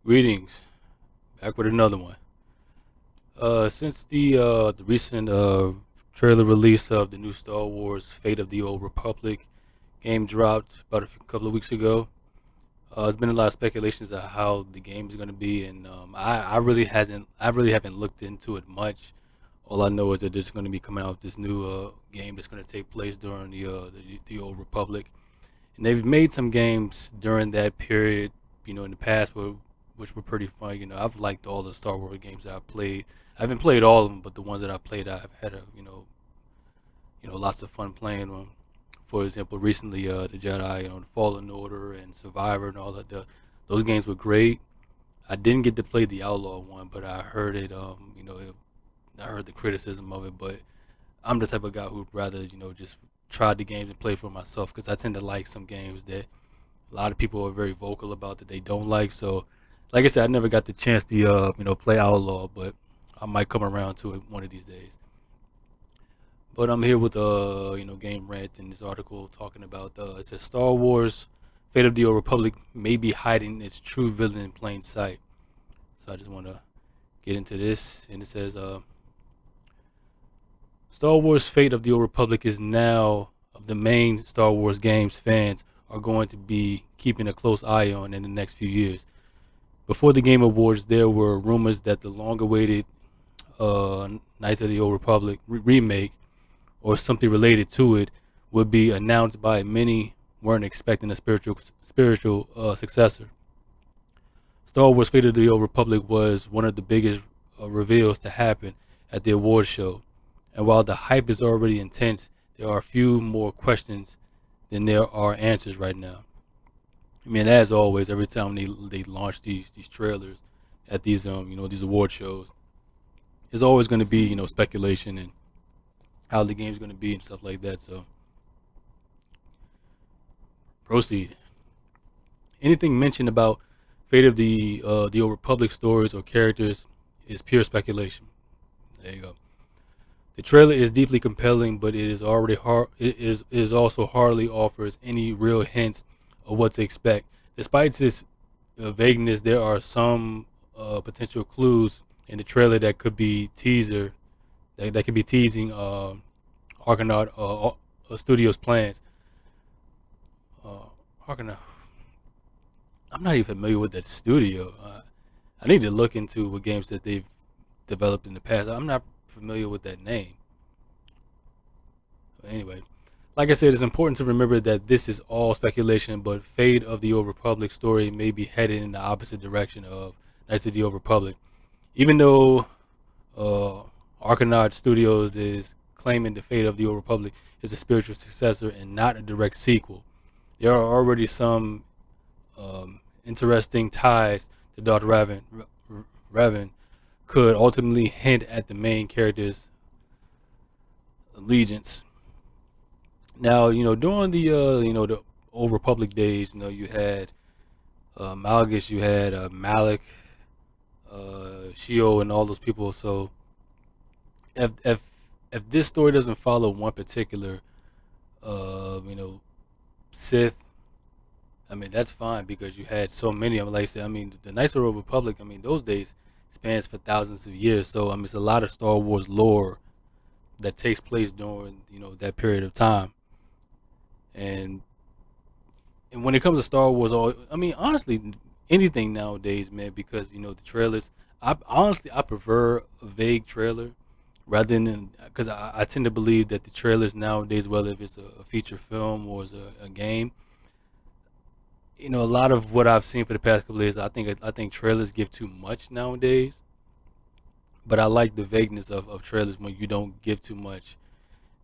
Greetings, back with another one. Since the recent trailer release of the new Star Wars Fate of the Old Republic game dropped about a couple of weeks ago, there's been a lot of speculations of how the game is going to be, and I really haven't looked into it much. All I know is that there's going to be coming out with this new game that's going to take place during the Old Republic, and they've made some games during that period, in the past, which were pretty fun. I've liked all the Star Wars games that I've played. I haven't played all of them, but the ones that I've played, I've had lots of fun playing them. For example, recently, the Jedi, the Fallen Order and Survivor and all that. Those games were great. I didn't get to play the Outlaw one, but I heard it. I heard the criticism of it, but I'm the type of guy who'd rather, just try the games and play for myself because I tend to like some games that a lot of people are very vocal about that they don't like. So, like I said, I never got the chance to play Outlaw, but I might come around to it one of these days. But I'm here with Game Rant in this article talking about it says Star Wars Fate of the Old Republic may be hiding its true villain in plain sight. So I just want to get into this, and it says Star Wars Fate of the Old Republic is now of the main Star Wars games fans are going to be keeping a close eye on in the next few years. Before the Game Awards, there were rumors that the long-awaited Knights of the Old Republic remake or something related to it would be announced by many weren't expecting a spiritual successor. Star Wars Fate of the Old Republic was one of the biggest reveals to happen at the award show. And while the hype is already intense, there are a few more questions than there are answers right now. I mean, as always, every time they launch these trailers at these award shows, there's always going to be speculation and how the game's going to be and stuff like that. So proceed. Anything mentioned about Fate of the Old Republic stories or characters is pure speculation. There you go. The trailer is deeply compelling, but it is already hard. It is also hardly offers any real hints of what to expect. Despite this vagueness, there are some potential clues in the trailer that could be that could be teasing Argonaut Studios' plans. Argonaut. I'm not even familiar with that studio. I need to look into what games that they've developed in the past. I'm not familiar with that name. But anyway, like I said, it's important to remember that this is all speculation, but Fate of the Old Republic story may be headed in the opposite direction of Knights of the Old Republic. Even though Argonaut Studios is claiming the Fate of the Old Republic is a spiritual successor and not a direct sequel, there are already some interesting ties to Darth Revan could ultimately hint at the main character's allegiance. Now, during the Old Republic days, you had Malgus, you had Malik, Shio, and all those people. So if this story doesn't follow one particular, Sith, I mean that's fine because you had so many of them. Like I said, I mean the Knights of the Old Republic. I mean those days spans for thousands of years. So I mean it's a lot of Star Wars lore that takes place during that period of time. And when it comes to Star Wars, I mean honestly anything nowadays, man, because the trailers. I prefer a vague trailer rather than because I tend to believe that the trailers nowadays, whether if it's a feature film or it's a game, a lot of what I've seen for the past couple of years, I think trailers give too much nowadays. But I like the vagueness of trailers when you don't give too much.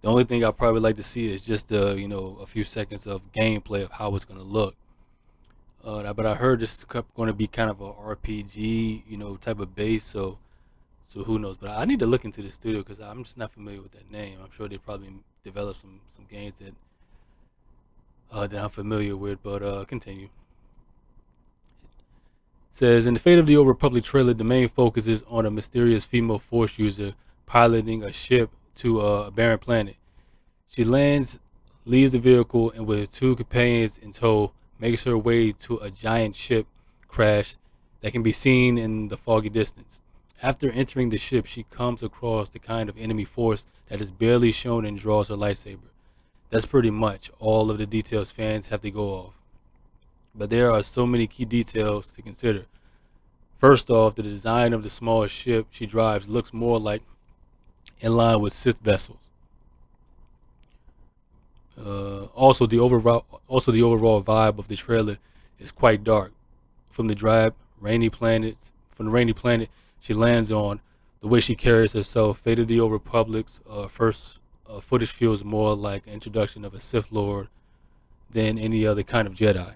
The only thing I probably like to see is just a few seconds of gameplay of how it's gonna look. But I heard this is going to be kind of a RPG, type of base. So who knows? But I need to look into the studio because I'm just not familiar with that name. I'm sure they probably developed some games that I'm familiar with. But continue. Says in the Fate of the Old Republic trailer, the main focus is on a mysterious female Force user piloting a ship to a barren planet. She lands, leaves the vehicle, and with two companions in tow, makes her way to a giant ship crash that can be seen in the foggy distance. After entering the ship, she comes across the kind of enemy force that is barely shown and draws her lightsaber. That's pretty much all of the details fans have to go off. But there are so many key details to consider. First off, the design of the small ship she drives looks more like in line with Sith vessels. Also the overall vibe of the trailer is quite dark. From the drab, rainy planets, from the rainy planet she lands on, the way she carries herself, Fate of the Old Republic's first footage feels more like an introduction of a Sith Lord than any other kind of Jedi.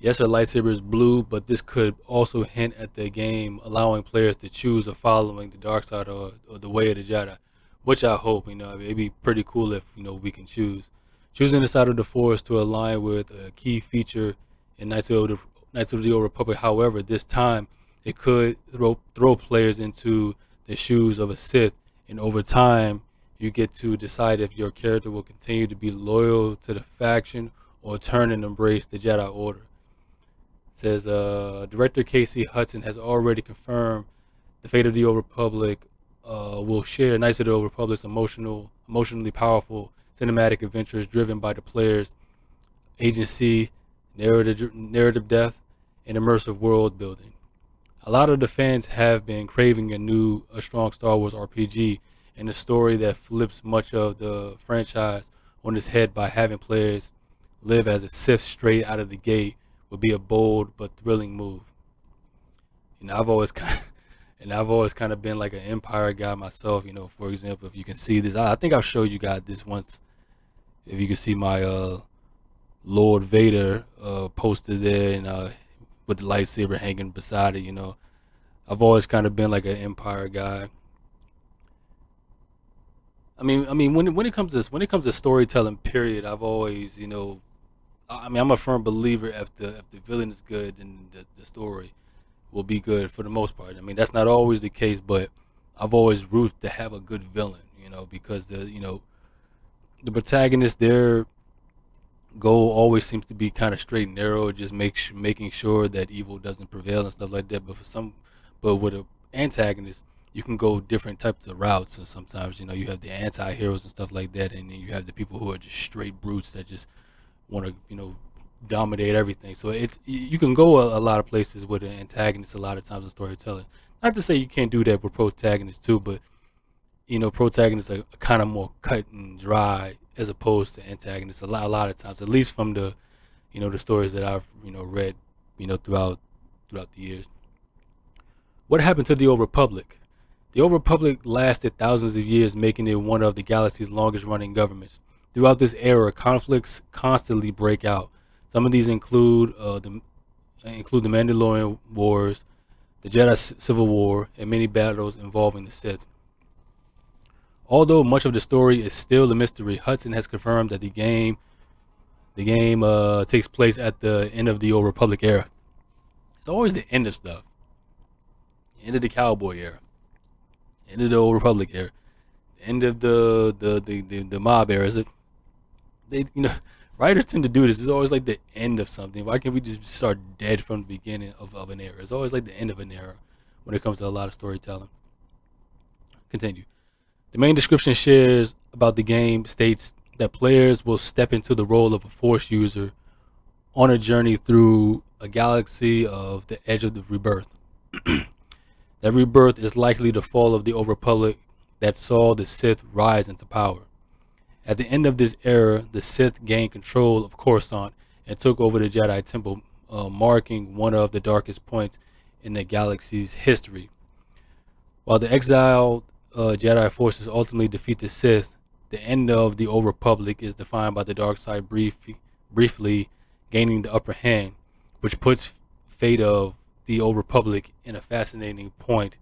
Yes, her lightsaber is blue, but this could also hint at the game allowing players to choose of following the dark side or the way of the Jedi, which I hope, it'd be pretty cool if, we can choose. Choosing the side of the Force to align with a key feature in Knights of the Old Republic, however, this time it could throw players into the shoes of a Sith, and over time, you get to decide if your character will continue to be loyal to the faction or turn and embrace the Jedi Order. Says director Casey Hudson has already confirmed the Fate of the Old Republic will share Knights of the Old Republic's emotionally powerful cinematic adventures driven by the player's agency, narrative depth, and immersive world building. A lot of the fans have been craving a strong Star Wars RPG and a story that flips much of the franchise on its head by having players live as a Sith straight out of the gate would be a bold but thrilling move. You know, I've always kind of, and I've always kind of been like an Empire guy myself. For example, if you can see this, I think I've showed you guys this once. If you can see my Lord Vader poster there, and with the lightsaber hanging beside it. I've always kind of been like an Empire guy. I mean, when it comes to storytelling, period, I've always, I'm a firm believer if the villain is good, then the story will be good for the most part. I mean, that's not always the case, but I've always rooted to have a good villain, because the protagonist, their goal always seems to be kind of straight and narrow, just making sure that evil doesn't prevail and stuff like that. But with an antagonist, you can go different types of routes. And sometimes, you have the anti-heroes and stuff like that, and then you have the people who are just straight brutes that just want to, dominate everything. So you can go a lot of places with an antagonist a lot of times in storytelling. Not to say you can't do that with protagonists too, but protagonists are kind of more cut and dry as opposed to antagonists a lot of times, at least from the stories that I've read throughout the years. What happened to the Old Republic? The Old Republic lasted thousands of years, making it one of the galaxy's longest running governments. Throughout this era, conflicts constantly break out. Some of these include the Mandalorian Wars, the Jedi Civil War, and many battles involving the Sith. Although much of the story is still a mystery, Hudson has confirmed that the game takes place at the end of the Old Republic era. It's always the end of stuff. End of the Cowboy era. End of the Old Republic era. End of the mob era. Is it? They writers tend to do this. It's always like the end of something. Why can't we just start dead from the beginning of an era? It's always like the end of an era when it comes to a lot of storytelling. Continue. The main description shares about the game states that players will step into the role of a Force user on a journey through a galaxy of the edge of the rebirth. That rebirth is likely the fall of the Old Republic that saw the Sith rise into power. At the end of this era, the Sith gained control of Coruscant and took over the Jedi Temple, marking one of the darkest points in the galaxy's history. While the exiled Jedi forces ultimately defeat the Sith, the end of the Old Republic is defined by the dark side briefly gaining the upper hand, which puts fate of the Old Republic in a fascinating point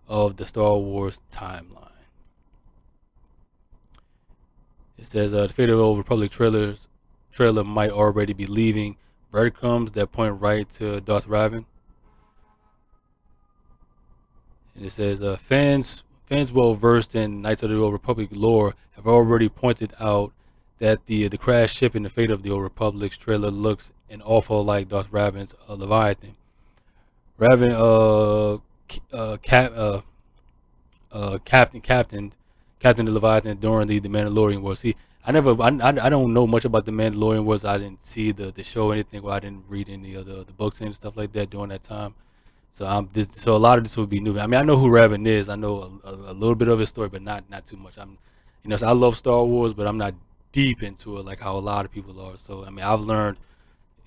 of the Star Wars timeline. It says the Fate of the Old Republic trailer might already be leaving breadcrumbs that point right to Darth Revan. And it says fans well versed in Knights of the Old Republic lore have already pointed out that the crash ship in the Fate of the Old Republic's trailer looks an awful like Darth Raven's Leviathan. Raven, cap, Captain the Leviathan during the Mandalorian Wars. See, I don't know much about the Mandalorian Wars. I didn't see the show or anything. Well, I didn't read any of the books and stuff like that during that time. So so a lot of this would be new. I mean, I know who Raven is. I know a little bit of his story, but not too much. So I love Star Wars, but I'm not deep into it like how a lot of people are. So I mean, I've learned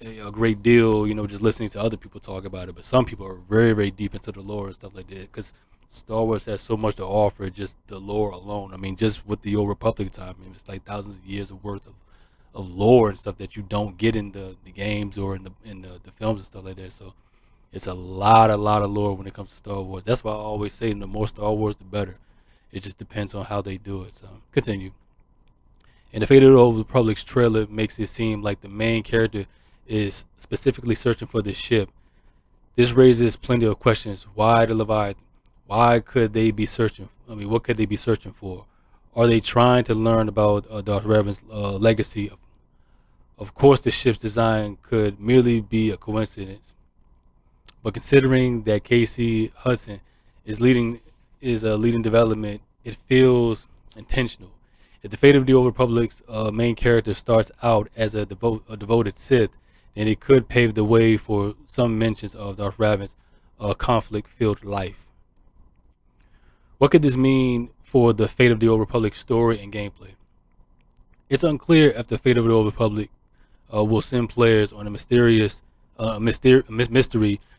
a great deal, just listening to other people talk about it. But some people are very, very deep into the lore and stuff like that because Star Wars has so much to offer, just the lore alone. I mean, just with the Old Republic time, I mean, it's like thousands of years of worth of lore and stuff that you don't get in the games or in the films and stuff like that. So it's a lot of lore when it comes to Star Wars. That's why I always say the more Star Wars, the better. It just depends on how they do it. So continue. And the Fate of the Old Republic's trailer makes it seem like the main character is specifically searching for this ship. This raises plenty of questions. Why the Leviathan? Why could they be searching? I mean, what could they be searching for? Are they trying to learn about Darth Revan's legacy? Of course, the ship's design could merely be a coincidence. But considering that Casey Hudson is leading development, it feels intentional. If the Fate of the Old Republic's main character starts out as a devoted Sith, then it could pave the way for some mentions of Darth Revan's conflict-filled life. What could this mean for the Fate of the Old Republic story and gameplay? It's unclear if the Fate of the Old Republic will send players on a mystery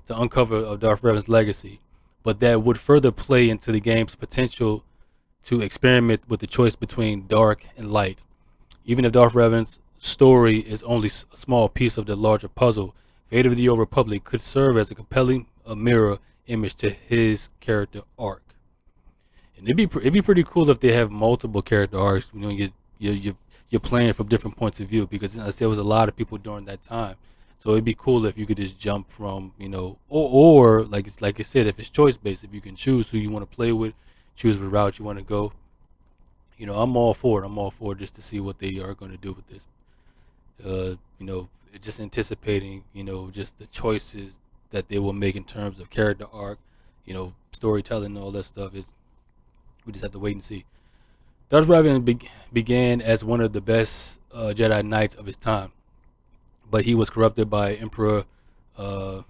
to uncover Darth Revan's legacy, but that would further play into the game's potential to experiment with the choice between dark and light. Even if Darth Revan's story is only a small piece of the larger puzzle, Fate of the Old Republic could serve as a compelling mirror image to his character arc. And it'd be pretty cool if they have multiple character arcs. You're playing from different points of view because there was a lot of people during that time. So it'd be cool if you could just jump from or like I said, if it's choice based, if you can choose who you want to play with, choose the route you want to go. I'm all for it. I'm all for it just to see what they are going to do with this. Just anticipating, just the choices that they will make in terms of character arc, storytelling and all that stuff. We just have to wait and see. Darth Revan began as one of the best Jedi Knights of his time, but he was corrupted by Emperor Vidiach.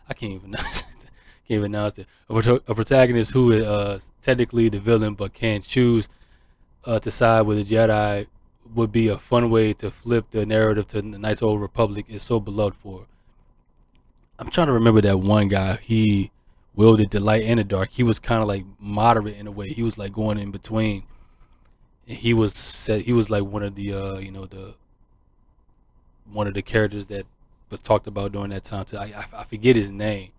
I can't even announce it. A protagonist who is technically the villain, but can choose to side with the Jedi would be a fun way to flip the narrative to the Knights of the Old Republic is so beloved for. I'm trying to remember that one guy. He wielded the light and the dark. He was kind of like moderate in a way. He was like going in between. And he was like one of the one of the characters that was talked about during that time too. I forget his name.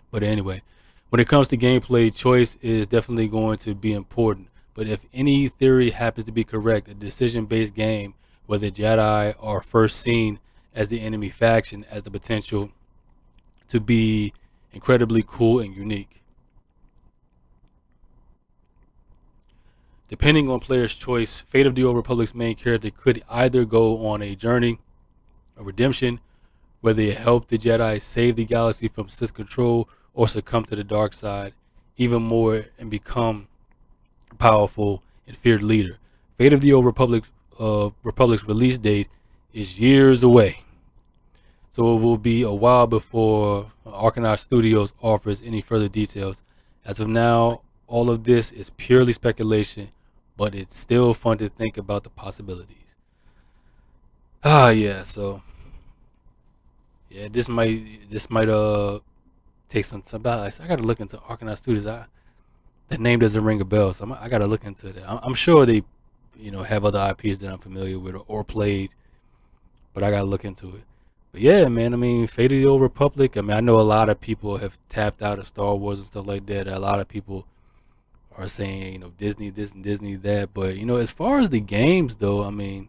But anyway, when it comes to gameplay, choice is definitely going to be important. But if any theory happens to be correct, a decision-based game where the Jedi are first seen as the enemy faction has the potential to be incredibly cool and unique. Depending on player's choice, Fate of the Old Republic's main character could either go on a journey of redemption, where they help the Jedi save the galaxy from Sith control, or succumb to the dark side even more and become a powerful and feared leader. Fate of the Old Republic's release date is years away, so it will be a while before Arcanaut Studios offers any further details. As of now, all of this is purely speculation, but it's still fun to think about the possibilities. Yeah, so yeah, this might take some balance. I gotta look into Arcanaut Studios. That name doesn't ring a bell, so I gotta look into that. I'm sure they, have other IPs that I'm familiar with or played, but I gotta look into it. But yeah, man, I mean, Fate of the Old Republic. I mean, I know a lot of people have tapped out of Star Wars and stuff like that. A lot of people are saying, Disney this and Disney that. But as far as the games, though, I mean,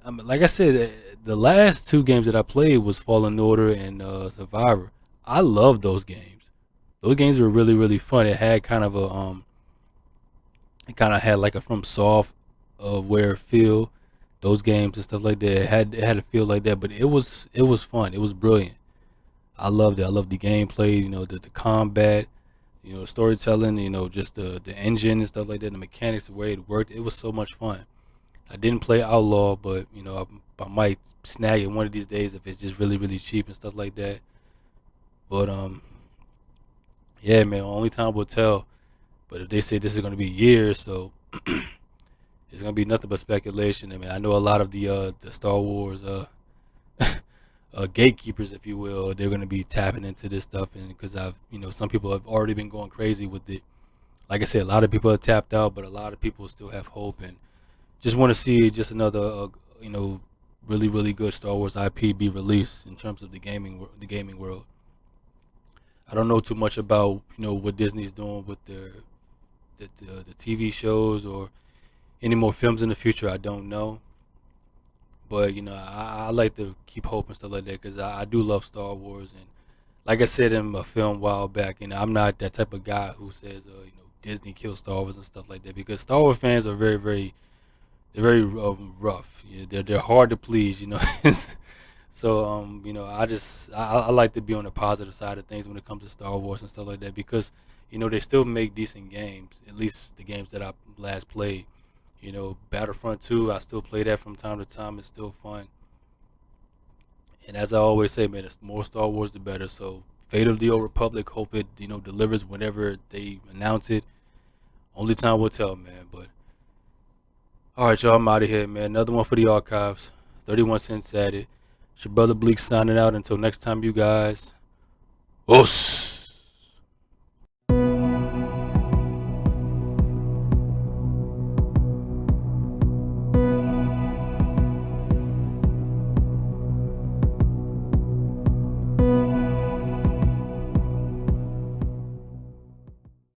like I said, the last two games that I played was Fallen Order and Survivor. I love those games. Those games were really, really fun. It had kind of It kind of had like a from soft where feel. Those games and stuff like that it had a feel like that, but it was fun. It was brilliant. I loved it. I loved the gameplay. The combat. The storytelling. Just the engine and stuff like that. The mechanics, the way it worked. It was so much fun. I didn't play Outlaw, but I might snag it one of these days if it's just really really cheap and stuff like that. But yeah, man. Only time will tell. But if they say this is gonna be years, so it's gonna be nothing but speculation. I mean, I know a lot of the Star Wars gatekeepers, if you will, they're gonna be tapping into this stuff, and because some people have already been going crazy with it. Like I said, a lot of people have tapped out, but a lot of people still have hope and just want to see just another you know really really good Star Wars IP be released in terms of the gaming world. I don't know too much about what Disney's doing with the TV shows or any more films in the future. I don't know, but I like to keep hope and stuff like that because I do love Star Wars. And like I said in a film a while back, I'm not that type of guy who says Disney kills Star Wars and stuff like that, because Star Wars fans are very rough. Yeah, they're hard to please. So I like to be on the positive side of things when it comes to Star Wars and stuff like that, because they still make decent games. At least the games that I last played. Battlefront 2, I still play that from time to time. It's still fun. And as I always say, man, it's more Star Wars the better. So Fate of the Old Republic, hope it delivers whenever they announce it. Only time will tell, man. But all right, y'all, I'm out of here, man. Another one for the archives. 31 cents at it. It's your brother Bleak signing out. Until next time, you guys. Os.